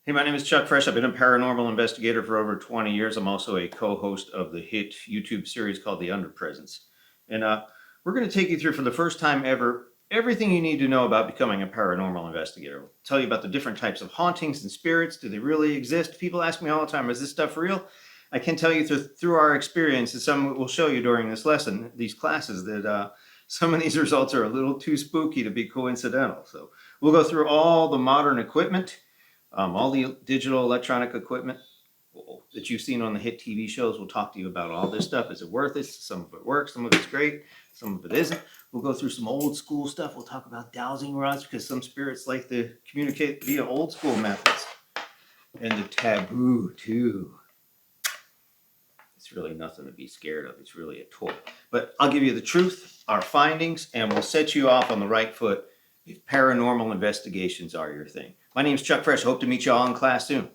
Hey, my name is Chuck Fresh. I've been a paranormal investigator for over 20 years. I'm also a co-host of the hit YouTube series called the Underpresence. And we're going to take you through, for the first time ever, everything you need to know about becoming a paranormal investigator. We'll tell you about the different types of hauntings and spirits. Do they really exist? People ask me all the time, is this stuff real? I can tell you through our experience, and some we'll show you during this lesson, these classes, that some of these results are a little too spooky to be coincidental. So we'll go through all the modern equipment, all the digital electronic equipment that you've seen on the hit TV shows. We'll talk to you about all this stuff. Is it worth it? Some of it works, some of it's great, some of it isn't. We'll go through some old school stuff. We'll talk about dowsing rods, because some spirits like to communicate via old school methods. And the taboo too. It's really nothing to be scared of. It's really a toy. But I'll give you the truth, our findings, and we'll set you off on the right foot if paranormal investigations are your thing. My name is Chuck Fresh. Hope to meet you all in class soon.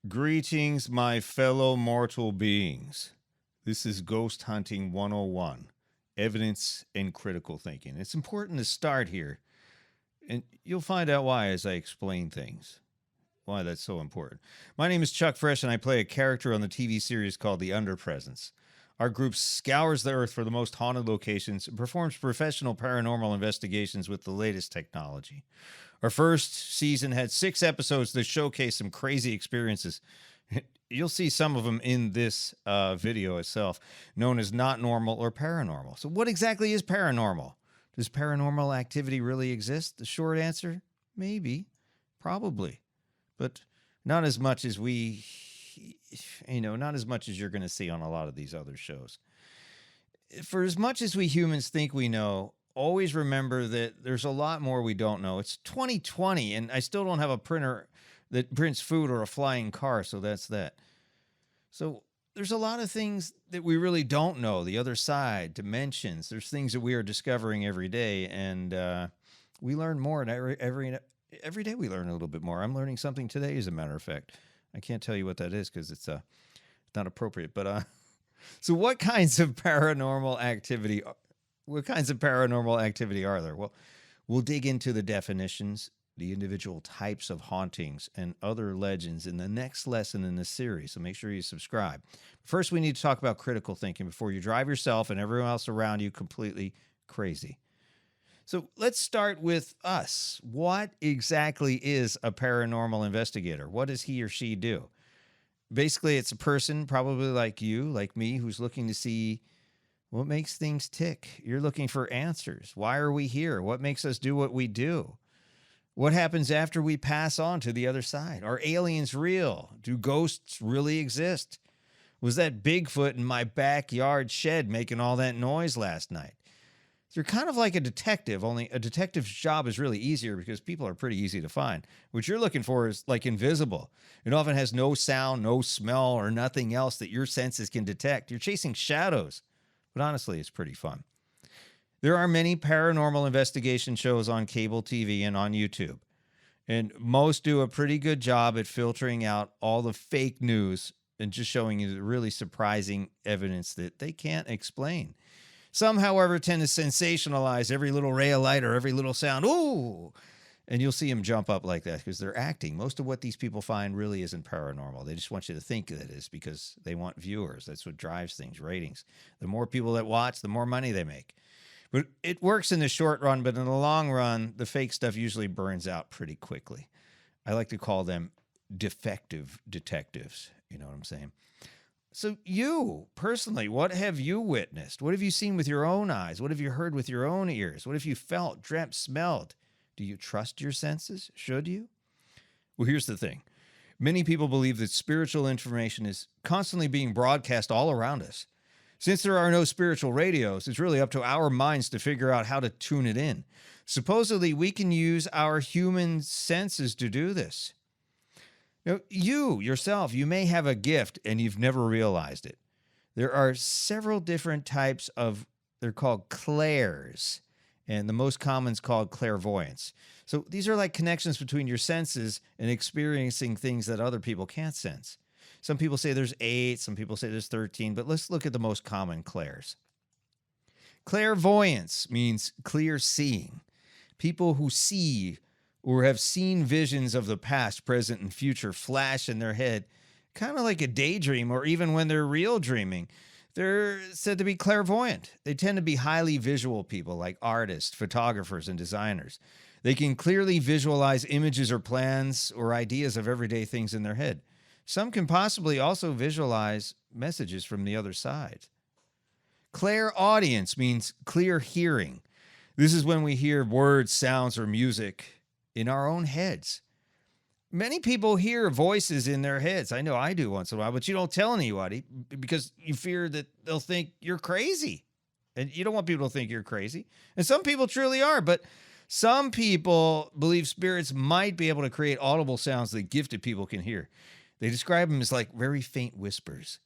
Greetings, my fellow mortal beings. This is Ghost Hunting 101, Evidence and Critical Thinking. It's important to start here, and you'll find out why as I explain things, why that's so important. My name is Chuck Fresh, and I play a character on the TV series called The Underpresence. Our group scours the earth for the most haunted locations and performs professional paranormal investigations with the latest technology. Our first season had 6 episodes that showcase some crazy experiences. You'll see some of them in this video itself, known as not normal or paranormal. So what exactly is paranormal? Does paranormal activity really exist? The short answer, maybe, probably, but not as much as not as much as you're going to see on a lot of these other shows. For as much as we humans think we know, always remember that there's a lot more we don't know. It's 2020, and I still don't have a printer that prints food or a flying car, so that's that. So there's a lot of things that we really don't know, the other side, dimensions. There's things that we are discovering every day, and we learn more, and every day we learn a little bit more. I'm learning something today, as a matter of fact. I can't tell you what that is because it's not appropriate, but so what kinds of paranormal activity are there? Well, we'll dig into the definitions, the individual types of hauntings, and other legends in the next lesson in this series, so make sure you subscribe. First, we need to talk about critical thinking before you drive yourself and everyone else around you completely crazy. So let's start with us. What exactly is a paranormal investigator? What does he or she do? Basically, it's a person probably like you, like me, who's looking to see what makes things tick. You're looking for answers. Why are we here? What makes us do what we do? What happens after we pass on to the other side? Are aliens real? Do ghosts really exist? Was that Bigfoot in my backyard shed making all that noise last night? You're kind of like a detective, only a detective's job is really easier because people are pretty easy to find. What you're looking for is like invisible. It often has no sound, no smell, or nothing else that your senses can detect. You're chasing shadows. But honestly, it's pretty fun. There are many paranormal investigation shows on cable TV and on YouTube, and most do a pretty good job at filtering out all the fake news and just showing you the really surprising evidence that they can't explain. Some, however, tend to sensationalize every little ray of light or every little sound. Ooh! And you'll see them jump up like that because they're acting. Most of what these people find really isn't paranormal. They just want you to think that it is because they want viewers. That's what drives things, ratings. The more people that watch, the more money they make. But it works in the short run, but in the long run, the fake stuff usually burns out pretty quickly. I like to call them defective detectives. You know what I'm saying? So, you personally, what have you witnessed? What have you seen with your own eyes? What have you heard with your own ears? What have you felt, dreamt, smelled? Do you trust your senses? Should you? Well, here's the thing. Many people believe that spiritual information is constantly being broadcast all around us. Since there are no spiritual radios, it's really up to our minds to figure out how to tune it in. Supposedly, we can use our human senses to do this. You yourself, you may have a gift and you've never realized it. There are several different types of, they're called clairs, and the most common is called clairvoyance. So these are like connections between your senses and experiencing things that other people can't sense. Some people say there's 8, some people say there's 13, but let's look at the most common clairs. Clairvoyance means clear seeing. People who see or have seen visions of the past, present, and future flash in their head, kind of like a daydream, or even when they're real dreaming. They're said to be clairvoyant. They tend to be highly visual people, like artists, photographers, and designers. They can clearly visualize images or plans or ideas of everyday things in their head. Some can possibly also visualize messages from the other side. Clairaudience means clear hearing. This is when we hear words, sounds, or music in our own heads. Many people hear voices in their heads. I know I do once in a while, but you don't tell anybody because you fear that they'll think you're crazy. And you don't want people to think you're crazy. And some people truly are, but some people believe spirits might be able to create audible sounds that gifted people can hear. They describe them as like very faint whispers.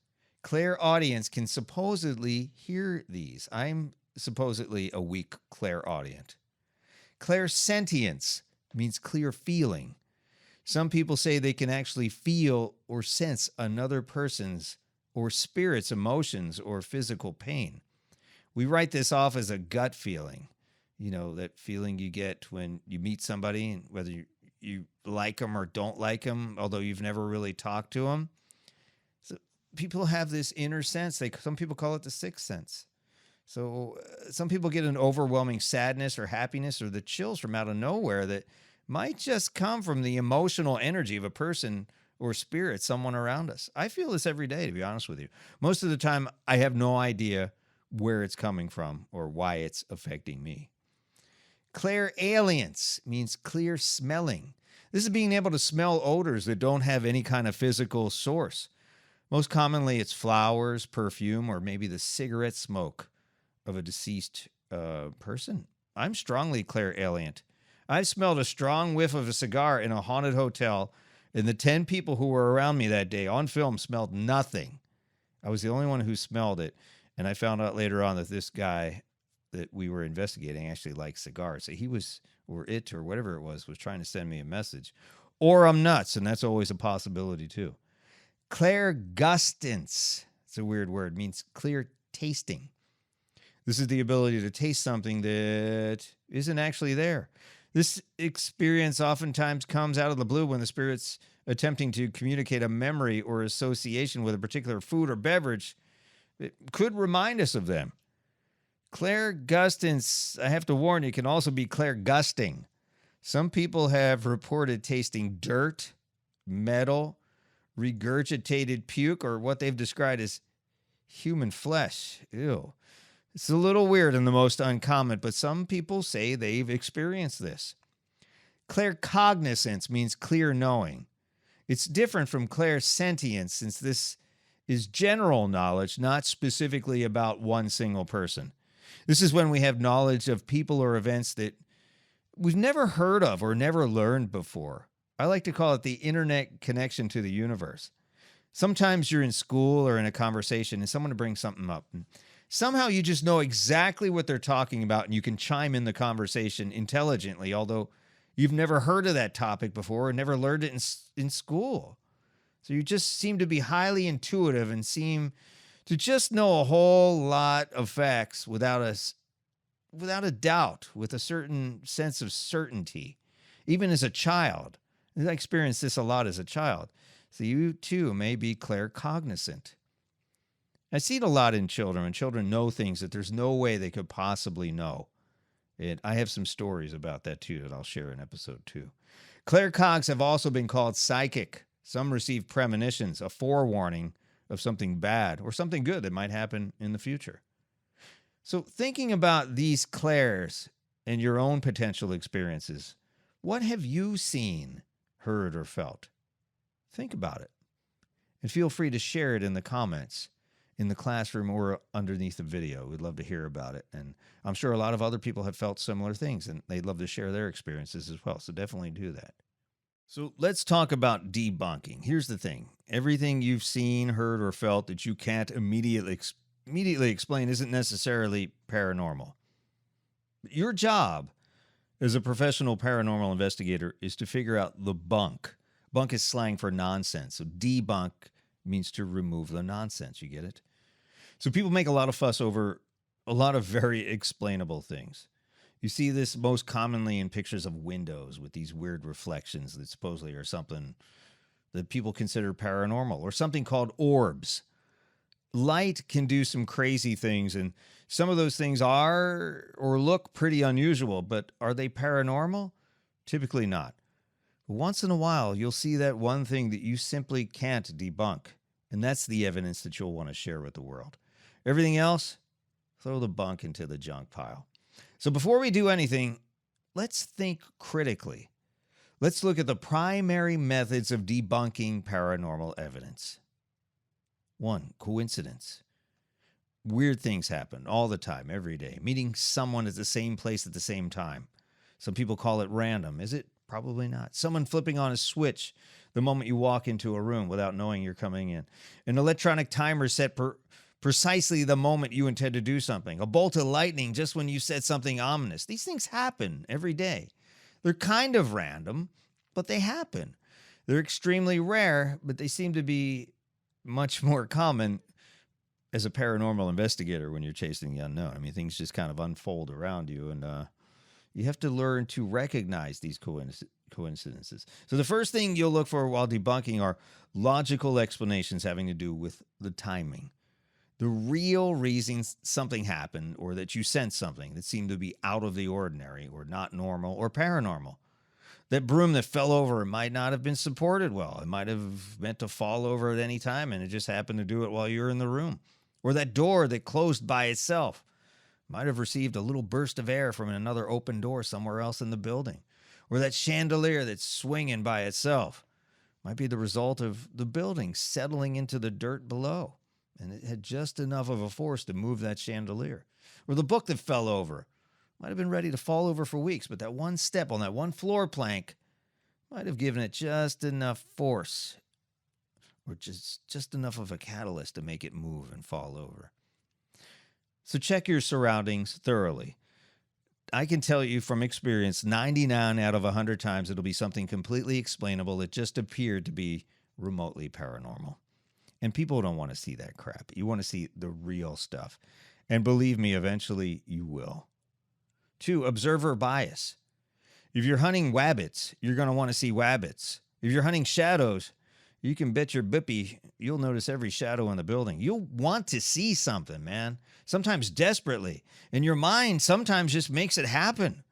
Clairaudience can supposedly hear these. I'm supposedly a weak clairaudient. Clairsentience means clear feeling. Some people say they can actually feel or sense another person's or spirit's emotions or physical pain. We write this off as a gut feeling. You know, that feeling you get when you meet somebody, and whether you like them or don't like them, although you've never really talked to them. So people have this inner sense. Some people call it the sixth sense. So some people get an overwhelming sadness or happiness or the chills from out of nowhere that might just come from the emotional energy of a person or spirit, someone around us. I feel this every day, to be honest with you. Most of the time, I have no idea where it's coming from or why it's affecting me. Clairalience means clear smelling. This is being able to smell odors that don't have any kind of physical source. Most commonly, it's flowers, perfume, or maybe the cigarette smoke of a deceased person. I'm strongly clairalient. I've smelled a strong whiff of a cigar in a haunted hotel, and the 10 people who were around me that day on film smelled nothing. I was the only one who smelled it, and I found out later on that this guy that we were investigating actually liked cigars. So he was, or it, or whatever it was trying to send me a message. Or I'm nuts, and that's always a possibility too. Clairgustance, it's a weird word, means clear tasting. This is the ability to taste something that isn't actually there. This experience oftentimes comes out of the blue when the spirit's attempting to communicate a memory or association with a particular food or beverage that could remind us of them. Clairgustance, I have to warn you, can also be clairgusting. Some people have reported tasting dirt, metal, regurgitated puke, or what they've described as human flesh. Ew. It's a little weird and the most uncommon, but some people say they've experienced this. Claircognizance means clear knowing. It's different from clairsentience since this is general knowledge, not specifically about one single person. This is when we have knowledge of people or events that we've never heard of or never learned before. I like to call it the internet connection to the universe. Sometimes you're in school or in a conversation and someone brings something up. And somehow you just know exactly what they're talking about and you can chime in the conversation intelligently, although you've never heard of that topic before or never learned it in school. So you just seem to be highly intuitive and seem to just know a whole lot of facts without a doubt, with a certain sense of certainty, even as a child. I experienced this a lot as a child. So you too may be claircognizant. I see it a lot in children when children know things that there's no way they could possibly know. And I have some stories about that too that I'll share in episode 2. Claircogs have also been called psychic. Some receive premonitions, a forewarning of something bad or something good that might happen in the future. So, thinking about these clairs and your own potential experiences, what have you seen, heard, or felt? Think about it. And feel free to share it in the comments, in the classroom, or underneath the video. We'd love to hear about it. And I'm sure a lot of other people have felt similar things, and they'd love to share their experiences as well. So definitely do that. So let's talk about debunking. Here's the thing. Everything you've seen, heard, or felt that you can't immediately explain isn't necessarily paranormal. Your job as a professional paranormal investigator is to figure out the bunk. Bunk is slang for nonsense. So debunk means to remove the nonsense. You get it? So people make a lot of fuss over a lot of very explainable things. You see this most commonly in pictures of windows with these weird reflections that supposedly are something that people consider paranormal, or something called orbs. Light can do some crazy things, and some of those things are or look pretty unusual, but are they paranormal? Typically not. Once in a while, you'll see that one thing that you simply can't debunk, and that's the evidence that you'll want to share with the world. Everything else, throw the bunk into the junk pile. So before we do anything, let's think critically. Let's look at the primary methods of debunking paranormal evidence. 1, coincidence. Weird things happen all the time, every day. Meeting someone at the same place at the same time. Some people call it random. Is it? Probably not. Someone flipping on a switch the moment you walk into a room without knowing you're coming in. An electronic timer set precisely the moment you intend to do something. A bolt of lightning just when you said something ominous. These things happen every day. They're kind of random, but they happen. They're extremely rare, but they seem to be much more common as a paranormal investigator when you're chasing the unknown. I mean, things just kind of unfold around you, and you have to learn to recognize these coincidences. So the first thing you'll look for while debunking are logical explanations having to do with the timing. The real reasons something happened, or that you sensed something that seemed to be out of the ordinary or not normal or paranormal. That broom that fell over might not have been supported well. It might have meant to fall over at any time, and it just happened to do it while you were in the room. Or that door that closed by itself might have received a little burst of air from another open door somewhere else in the building. Or that chandelier that's swinging by itself might be the result of the building settling into the dirt below, and it had just enough of a force to move that chandelier. Or the book that fell over might have been ready to fall over for weeks, but that one step on that one floor plank might have given it just enough force, or just enough of a catalyst to make it move and fall over. So check your surroundings thoroughly. I can tell you from experience, 99 out of 100 times it'll be something completely explainable that just appeared to be remotely paranormal. And people don't want to see that crap. You want to see the real stuff. And believe me, eventually you will. 2, observer bias. If you're hunting wabbits, you're going to want to see wabbits. If you're hunting shadows, you can bet your bippy you'll notice every shadow in the building. You'll want to see something, man. Sometimes desperately. And your mind sometimes just makes it happen.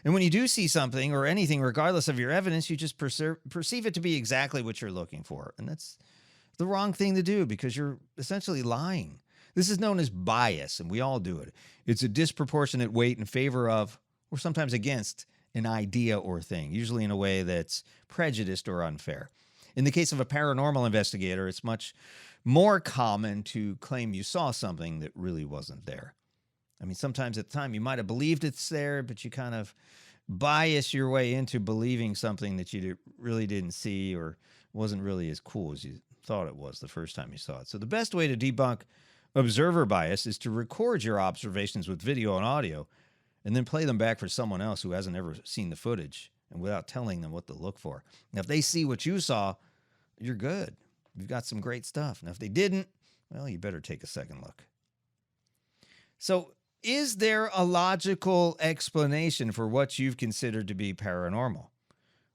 And when you do see something or anything, regardless of your evidence, you just perceive it to be exactly what you're looking for. And that's the wrong thing to do, because you're essentially lying. This is known as bias, and we all do it. It's a disproportionate weight in favor of, or sometimes against, an idea or thing, usually in a way that's prejudiced or unfair. In the case of a paranormal investigator, it's much more common to claim you saw something that really wasn't there. I mean, sometimes at the time you might have believed it's there, but you kind of bias your way into believing something that you really didn't see, or wasn't really as cool as you thought it was the first time you saw it. So the best way to debunk observer bias is to record your observations with video and audio, and then play them back for someone else who hasn't ever seen the footage, and without telling them what to look for. Now, if they see what you saw, you're good. You've got some great stuff. Now, if they didn't, well, you better take a second look. So, is there a logical explanation for what you've considered to be paranormal?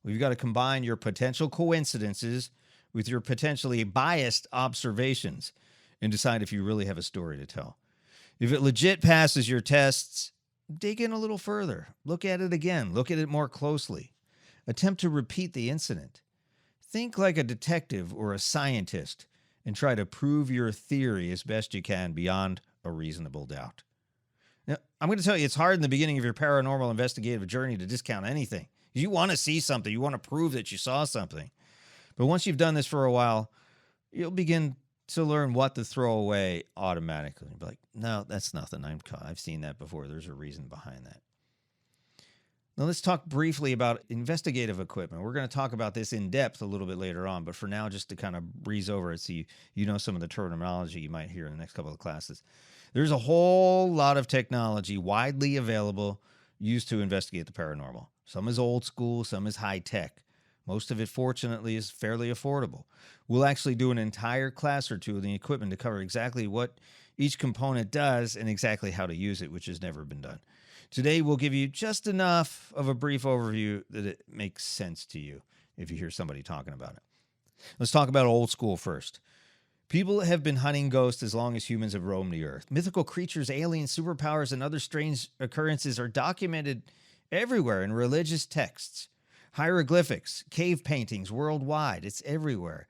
Well, you've got to combine your potential coincidences with your potentially biased observations and decide if you really have a story to tell. If it legit passes your tests, dig in a little further. Look at it again. Look at it more closely. Attempt to repeat the incident. Think like a detective or a scientist and try to prove your theory as best you can beyond a reasonable doubt. Now, I'm going to tell you, it's hard in the beginning of your paranormal investigative journey to discount anything. You want to see something. You want to prove that you saw something. But once you've done this for a while, you'll begin to learn what to throw away automatically. You'll be like, no, that's nothing. I've seen that before. There's a reason behind that. Now, let's talk briefly about investigative equipment. We're going to talk about this in depth a little bit later on, but for now, just to kind of breeze over it so you know some of the terminology you might hear in the next couple of classes. There's a whole lot of technology widely available used to investigate the paranormal. Some is old school, some is high tech. Most of it, fortunately, is fairly affordable. We'll actually do an entire class or two of the equipment to cover exactly what each component does and exactly how to use it, which has never been done. Today, we'll give you just enough of a brief overview that it makes sense to you if you hear somebody talking about it. Let's talk about old school first. People have been hunting ghosts as long as humans have roamed the earth. Mythical creatures, aliens, superpowers, and other strange occurrences are documented everywhere in religious texts, hieroglyphics, cave paintings worldwide. It's everywhere.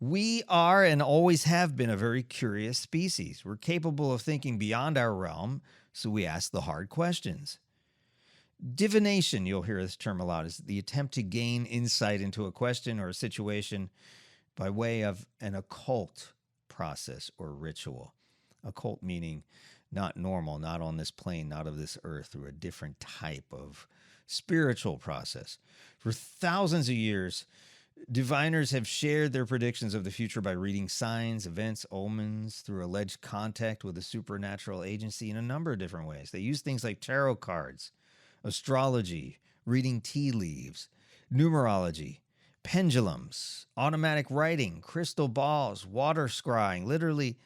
We are and always have been a very curious species. We're capable of thinking beyond our realm, so we ask the hard questions. Divination, you'll hear this term a lot, is the attempt to gain insight into a question or a situation by way of an occult process or ritual. Occult meaning not normal, not on this plane, not of this earth, through a different type of spiritual process. For thousands of years, diviners have shared their predictions of the future by reading signs, events, omens, through alleged contact with a supernatural agency in a number of different ways. They use things like tarot cards, astrology, reading tea leaves, numerology, pendulums, automatic writing, crystal balls, water scrying, literally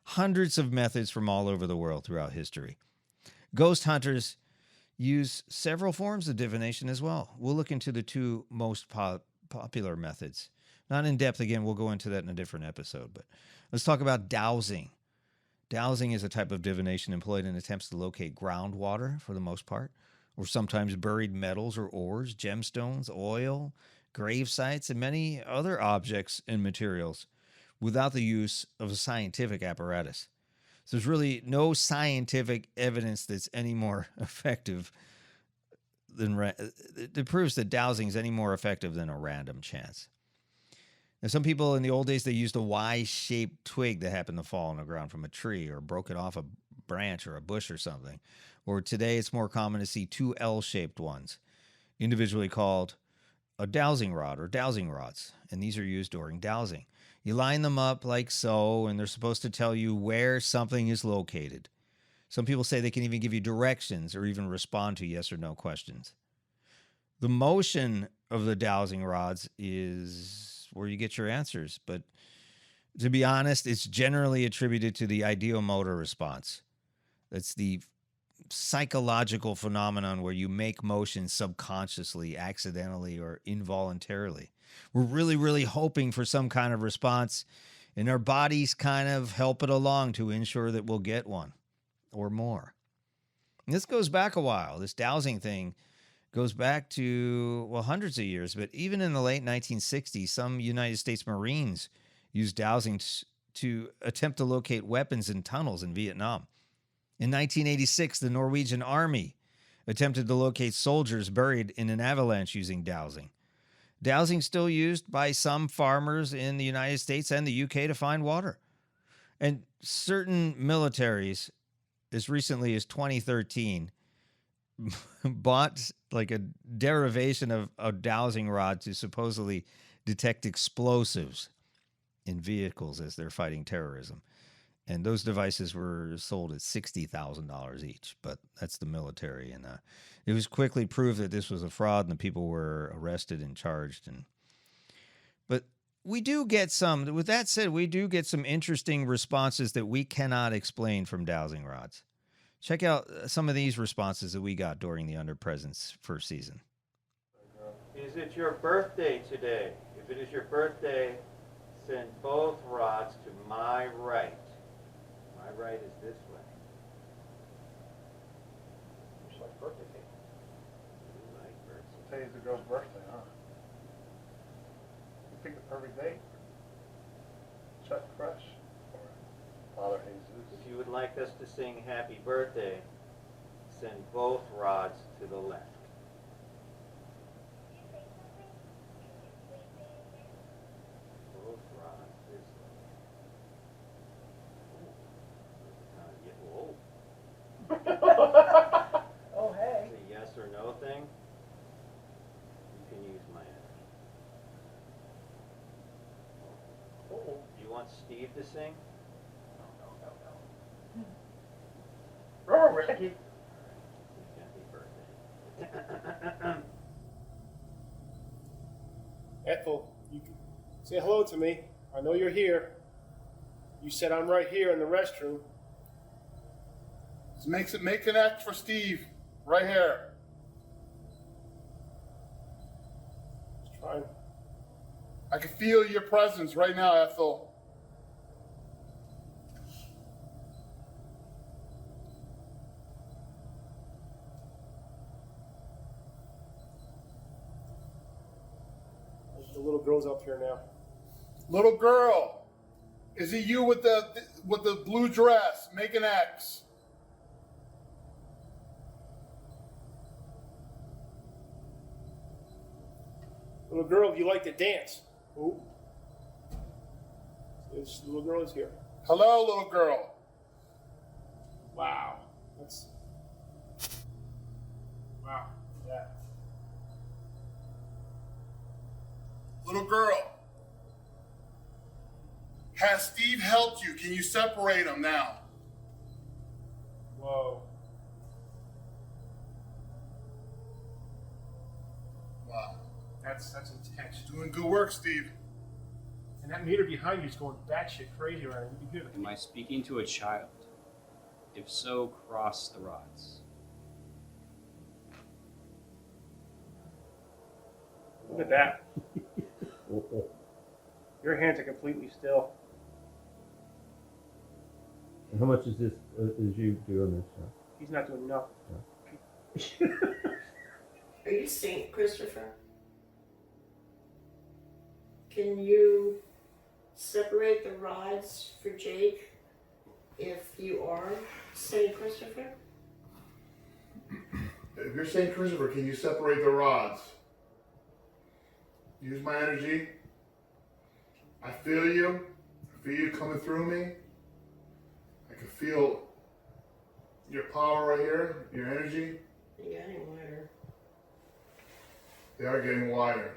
hundreds of methods from all over the world throughout history. Ghost hunters use several forms of divination as well. We'll look into the two most popular methods. Not in depth, again, we'll go into that in a different episode, but let's talk about dowsing. Dowsing is a type of divination employed in attempts to locate groundwater for the most part, or sometimes buried metals or ores, gemstones, oil, grave sites, and many other objects and materials without the use of a scientific apparatus. So there's really no scientific evidence that's any more effective than it proves that dowsing is any more effective than a random chance. Now, some people in the old days, they used a Y-shaped twig that happened to fall on the ground from a tree or broke it off a branch or a bush or something. Or today, it's more common to see two L-shaped ones, individually called a dowsing rod or dowsing rods. And these are used during dowsing. You line them up like so, and they're supposed to tell you where something is located. Some people say they can even give you directions or even respond to yes or no questions. The motion of the dowsing rods is where you get your answers, but to be honest, it's generally attributed to the ideomotor response. That's the psychological phenomenon where you make motions subconsciously, accidentally, or involuntarily. We're really, really hoping for some kind of response, and our bodies kind of help it along to ensure that we'll get one or more. And this goes back a while. This dowsing thing goes back to, well, hundreds of years, but even in the late 1960s, some United States Marines used dowsing to attempt to locate weapons in tunnels in Vietnam. In 1986, the Norwegian Army attempted to locate soldiers buried in an avalanche using dowsing. Dowsing still used by some farmers in the United States and the UK to find water. And certain militaries, as recently as 2013, bought like a derivation of a dowsing rod to supposedly detect explosives in vehicles as they're fighting terrorism. And those devices were sold at $60,000 each, but that's the military. And it was quickly proved that this was a fraud, and the people were arrested and charged. But we do get some, with that said, we do get some interesting responses that we cannot explain from dowsing rods. Check out some of these responses that we got during the Underpresence first season. Is it your birthday today? If it is your birthday, send both rods to my right. My right is this way. Looks like birthday cake. Like birthday. Today's the girl's birthday, huh? You picked the perfect date. Chuck Crush or Father Jesus? If you would like us to sing Happy Birthday, send both rods to the left. Both rods this way. Whoa. Oh, hey. It's a yes or no thing. You can use my energy. Oh. Do you want Steve to sing? No. Remember, Ricky. Happy birthday. Ethel, you can say hello to me. I know you're here. You said I'm right here in the restroom. Make an act for Steve, right here. Just trying. I can feel your presence right now, Ethel. The little girl's up here now. Little girl, is it you with the blue dress? Make an X. Little girl, you like to dance? Ooh. This little girl is here. Hello, little girl. Wow. That's. Wow. Yeah. Little girl. Has Steve helped you? Can you separate them now? Whoa. Wow. That's intense. Doing good work, Steve. And that meter behind you is going batshit crazy right now. You hear Am I speaking to a child? If so, cross the rods. Look at that. Your hands are completely still. How much is this? Is you doing this? He's not doing nothing. Are you Saint Christopher? Can you separate the rods for Jake if you are Saint Christopher? If you're St. Christopher, can you separate the rods? Use my energy. I feel you. I feel you coming through me. I can feel your power right here, your energy. You got any wider? They are getting wider.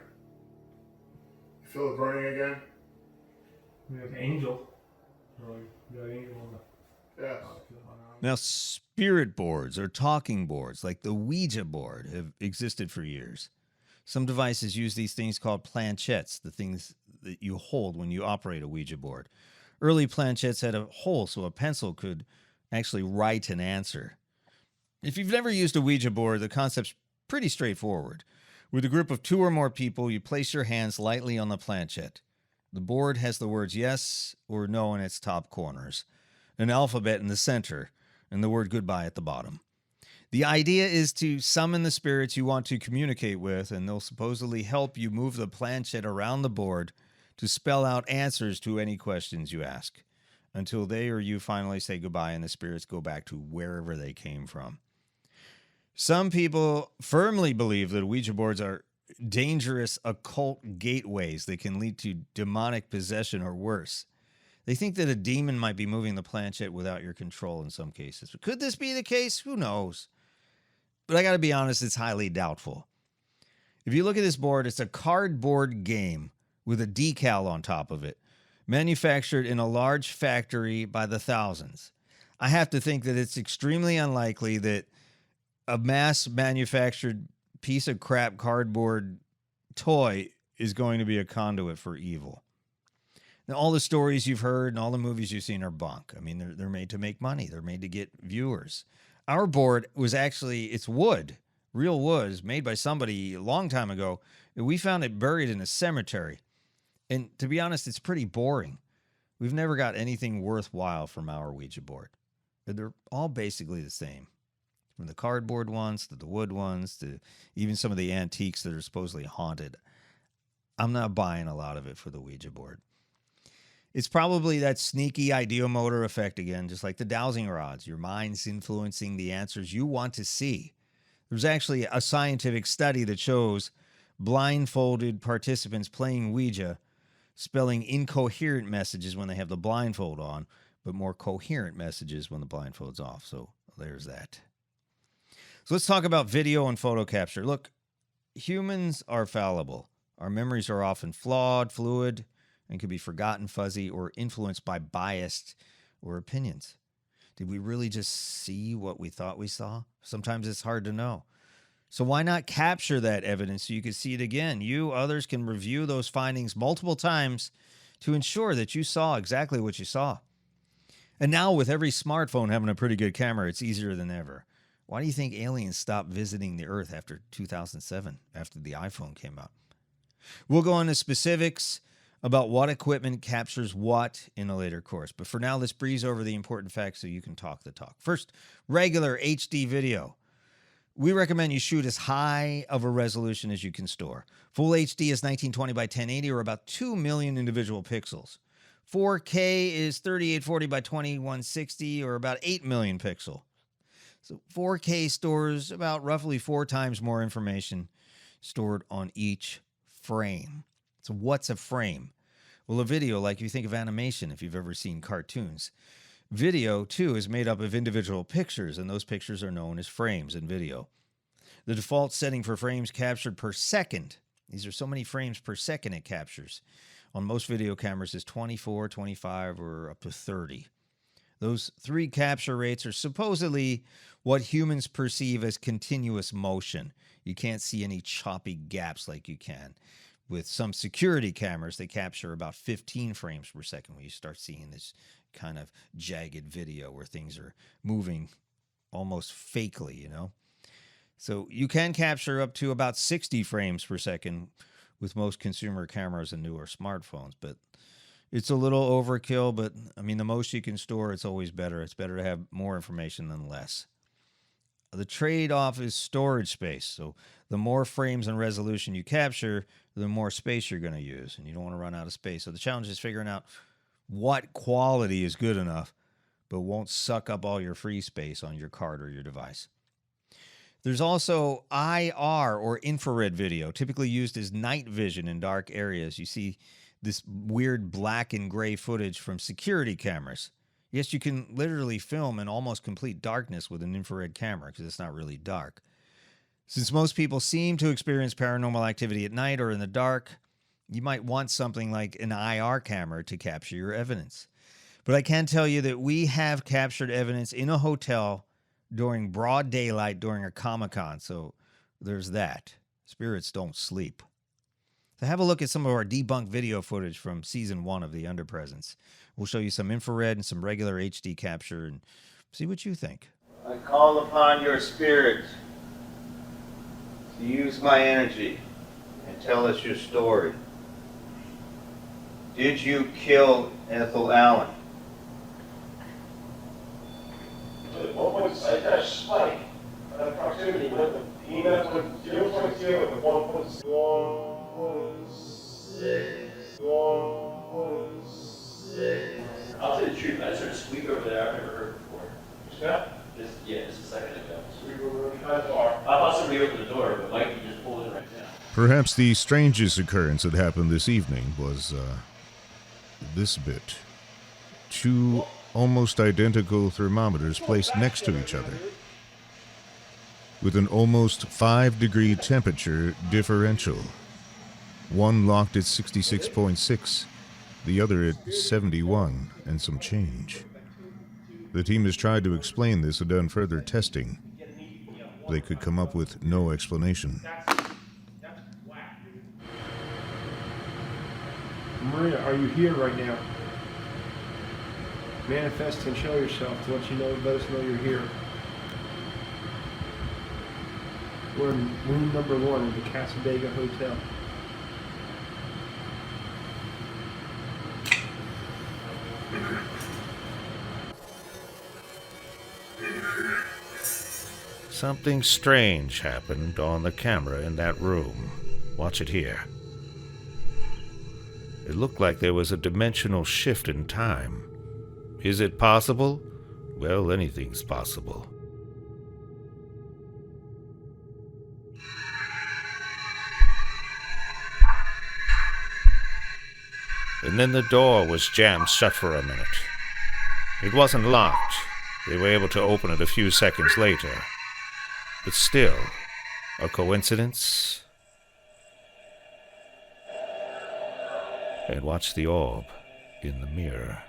You feel it burning again? We have Angel. We got Angel on Yes. Now, spirit boards or talking boards like the Ouija board have existed for years. Some devices use these things called planchettes, the things that you hold when you operate a Ouija board. Early planchettes had a hole so a pencil could actually write an answer. If you've never used a Ouija board, the concept's pretty straightforward. With a group of 2 or more people, you place your hands lightly on the planchette. The board has the words yes or no in its top corners, an alphabet in the center, and the word goodbye at the bottom. The idea is to summon the spirits you want to communicate with, and they'll supposedly help you move the planchette around the board to spell out answers to any questions you ask, until they or you finally say goodbye and the spirits go back to wherever they came from. Some people firmly believe that Ouija boards are dangerous occult gateways that can lead to demonic possession or worse. They think that a demon might be moving the planchette without your control in some cases. But could this be the case? Who knows? But I got to be honest, it's highly doubtful. If you look at this board, it's a cardboard game with a decal on top of it, manufactured in a large factory by the thousands. I have to think that it's extremely unlikely that a mass-manufactured piece of crap cardboard toy is going to be a conduit for evil. Now, all the stories you've heard and all the movies you've seen are bunk. I mean, they're made to make money. They're made to get viewers. Our board was actually, it's wood, real wood. It's made by somebody a long time ago. We found it buried in a cemetery. And to be honest, it's pretty boring. We've never got anything worthwhile from our Ouija board. They're all basically the same. From the cardboard ones to the wood ones to even some of the antiques that are supposedly haunted. I'm not buying a lot of it for the Ouija board. It's probably that sneaky ideomotor effect again, just like the dowsing rods. Your mind's influencing the answers you want to see. There's actually a scientific study that shows blindfolded participants playing Ouija spelling incoherent messages when they have the blindfold on, but more coherent messages when the blindfold's off. So there's that. So let's talk about video and photo capture. Look, humans are fallible. Our memories are often flawed, fluid, and can be forgotten, fuzzy, or influenced by bias or opinions. Did we really just see what we thought we saw? Sometimes it's hard to know. So why not capture that evidence so you can see it again? You, others can review those findings multiple times to ensure that you saw exactly what you saw. And now with every smartphone having a pretty good camera, it's easier than ever. Why do you think aliens stopped visiting the Earth after 2007, after the iPhone came out? We'll go into specifics about what equipment captures what in a later course. But for now, let's breeze over the important facts so you can talk the talk. First, regular HD video. We recommend you shoot as high of a resolution as you can store. Full HD is 1920 by 1080, or about 2 million individual pixels. 4K is 3840 by 2160, or about 8 million pixels. So 4K stores about roughly 4 times more information stored on each frame. So what's a frame? Well, a video, like you think of animation, if you've ever seen cartoons. Video, too, is made up of individual pictures, and those pictures are known as frames in video. The default setting for frames captured per second, these are so many frames per second it captures, on most video cameras is 24, 25, or up to 30. Those 3 capture rates are supposedly what humans perceive as continuous motion. You can't see any choppy gaps like you can. With some security cameras, they capture about 15 frames per second when you start seeing this kind of jagged video where things are moving almost fakely, you know. So you can capture up to about 60 frames per second with most consumer cameras and newer smartphones, but it's a little overkill. But I mean, the most you can store, it's always better. It's better to have more information than less. The trade-off is storage space. So the more frames and resolution you capture, the more space you're going to use, and you don't want to run out of space. So the challenge is figuring out what quality is good enough but won't suck up all your free space on your card or your device. There's also IR, or infrared video, typically used as night vision in dark areas. You see this weird black and gray footage from security cameras. Yes, you can literally film in almost complete darkness with an infrared camera because it's not really dark. Since most people seem to experience paranormal activity at night or in the dark, you might want something like an IR camera to capture your evidence. But I can tell you that we have captured evidence in a hotel during broad daylight during a Comic-Con, so there's that. Spirits don't sleep. So have a look at some of our debunked video footage from Season 1 of the Underpresence. We'll show you some infrared and some regular HD capture and see what you think. I call upon your spirit to use my energy and tell us your story. Did you kill Ethel Allen? What was that spike? Proximity with the EMF with 0.0 and 1.6. I'll tell you the truth, I just heard a squeak over there I've never heard before. Yeah? Just a second ago. We were kind of far. I thought somebody opened the door, but Mikey just pulled in right now. Perhaps the strangest occurrence that happened this evening was this bit. 2 almost identical thermometers placed next to each other, with an almost 5-degree temperature differential. One locked at 66.6, the other at 71 and some change. The team has tried to explain this and done further testing. They could come up with no explanation. Maria, are you here right now? Manifest and show yourself to let us know you're here. We're in room number 1 of the Casadega Hotel. Something strange happened on the camera in that room. Watch it here. It looked like there was a dimensional shift in time. Is it possible? Well, anything's possible. And then the door was jammed shut for a minute. It wasn't locked. They were able to open it a few seconds later. But still, a coincidence? And watch the orb in the mirror.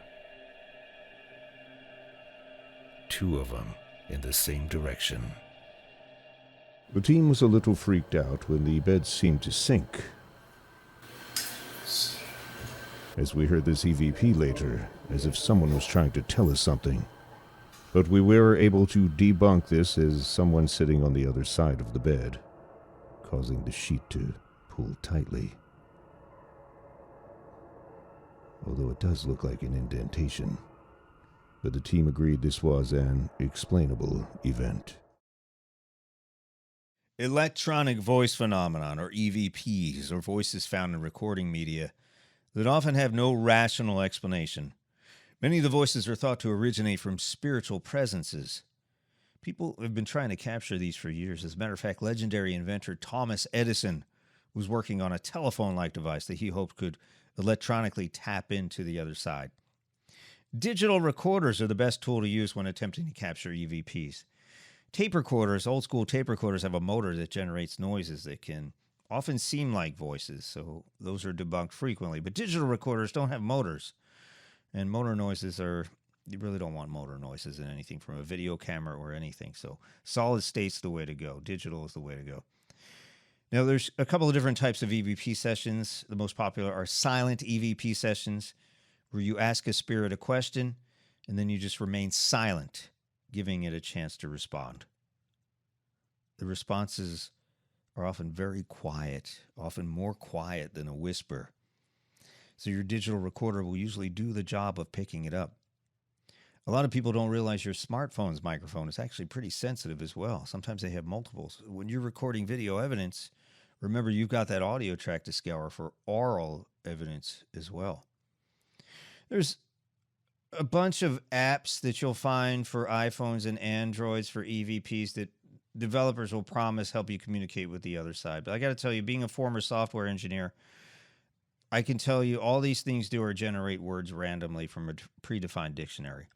Two of them in the same direction. The team was a little freaked out when the bed seemed to sink. As we heard this EVP later, as if someone was trying to tell us something. But we were able to debunk this as someone sitting on the other side of the bed, causing the sheet to pull tightly. Although it does look like an indentation. But the team agreed this was an explainable event. Electronic voice phenomenon, or EVPs, or voices found in recording media that often have no rational explanation. Many of the voices are thought to originate from spiritual presences. People have been trying to capture these for years. As a matter of fact, legendary inventor Thomas Edison was working on a telephone-like device that he hoped could electronically tap into the other side. Digital recorders are the best tool to use when attempting to capture EVPs. Tape recorders, old school tape recorders, have a motor that generates noises that can often seem like voices, so those are debunked frequently. But digital recorders don't have motors, and motor noises are, you really don't want motor noises in anything from a video camera or anything, so solid state's the way to go. Digital is the way to go. Now, there's a couple of different types of EVP sessions. The most popular are silent EVP sessions, where you ask a spirit a question, and then you just remain silent, giving it a chance to respond. The responses are often very quiet, often more quiet than a whisper. So your digital recorder will usually do the job of picking it up. A lot of people don't realize your smartphone's microphone is actually pretty sensitive as well. Sometimes they have multiples. When you're recording video evidence, remember you've got that audio track to scour for oral evidence as well. There's a bunch of apps that you'll find for iPhones and Androids for EVPs that developers will promise help you communicate with the other side. But I got to tell you, being a former software engineer, I can tell you all these things do are generate words randomly from a predefined dictionary.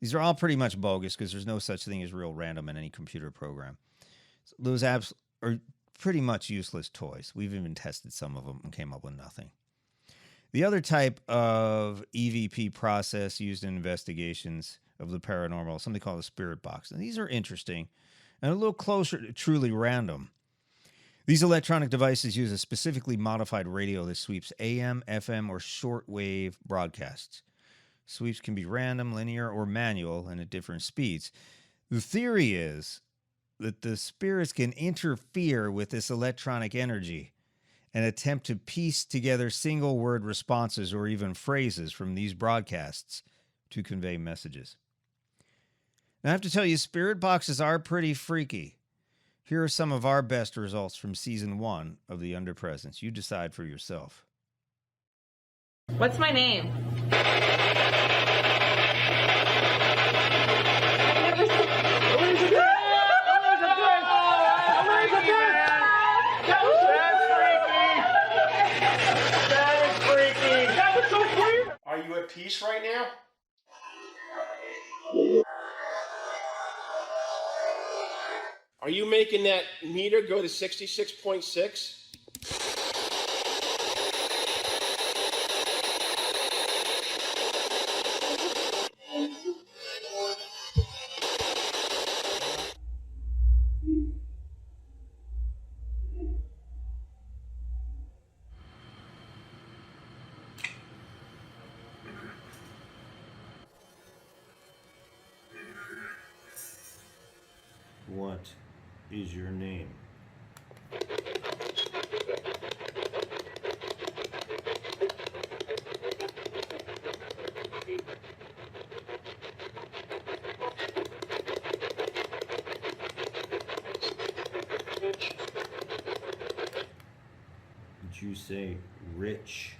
These are all pretty much bogus because there's no such thing as real random in any computer program. So those apps are pretty much useless toys. We've even tested some of them and came up with nothing. The other type of EVP process used in investigations of the paranormal is something called a spirit box. And these are interesting and a little closer to truly random. These electronic devices use a specifically modified radio that sweeps AM, FM, or shortwave broadcasts. Sweeps can be random, linear, or manual, and at different speeds. The theory is that the spirits can interfere with this electronic energy and attempt to piece together single-word responses or even phrases from these broadcasts to convey messages. Now, I have to tell you, spirit boxes are pretty freaky. Here are some of our best results from Season 1 of the Underpresence. You decide for yourself. What's my name? Are you at peace right now? Are you making that meter go to 66.6? What is your name? Did you say rich?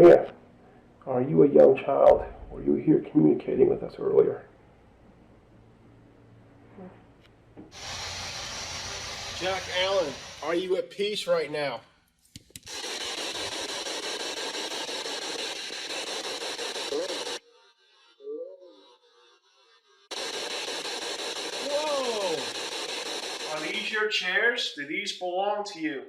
Maria, are you a young child? Were you here communicating with us earlier? Jack Allen, are you at peace right now? Whoa! Are these your chairs? Do these belong to you?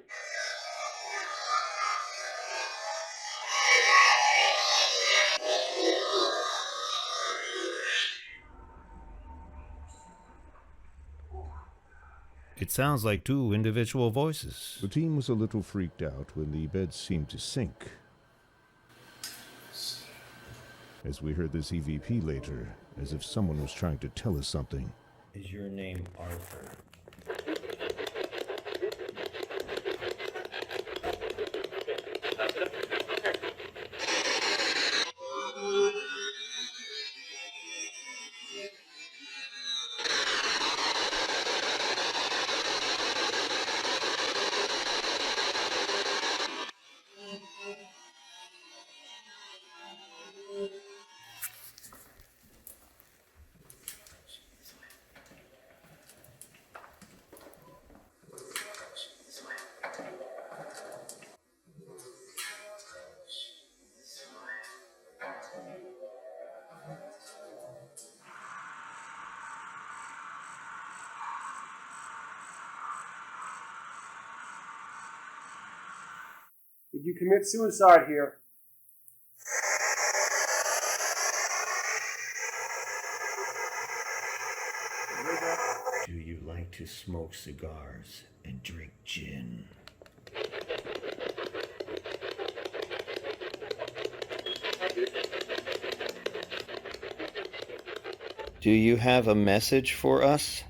It sounds like two individual voices. The team was a little freaked out when the beds seemed to sink. As we heard this EVP later, as if someone was trying to tell us something. Is your name Arthur? Did you commit suicide here? Do you like to smoke cigars and drink gin? Do you have a message for us?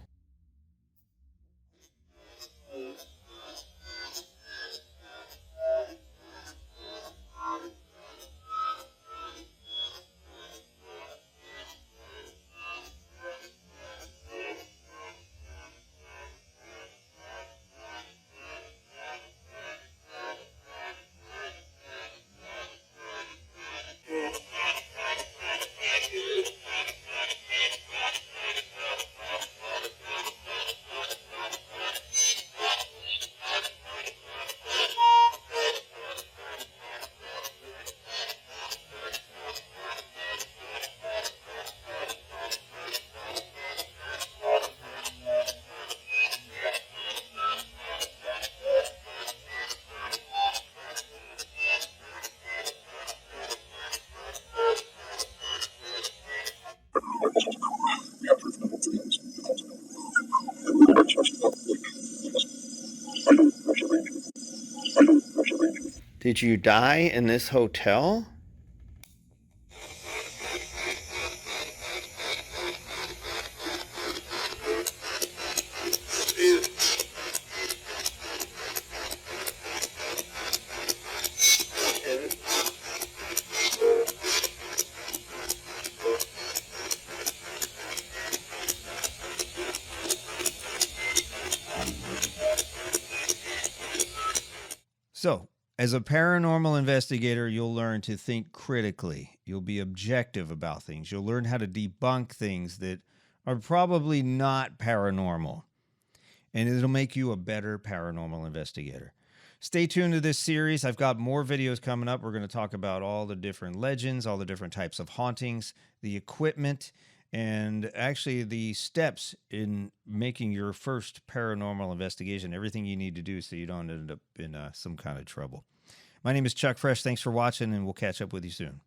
Did you die in this hotel? So, as a paranormal investigator, you'll learn to think critically. You'll be objective about things. You'll learn how to debunk things that are probably not paranormal. And it'll make you a better paranormal investigator. Stay tuned to this series. I've got more videos coming up. We're going to talk about all the different legends, all the different types of hauntings, the equipment, and actually the steps in making your first paranormal investigation, everything you need to do so you don't end up in some kind of trouble. My name is Chuck Fresh. Thanks for watching, and we'll catch up with you soon.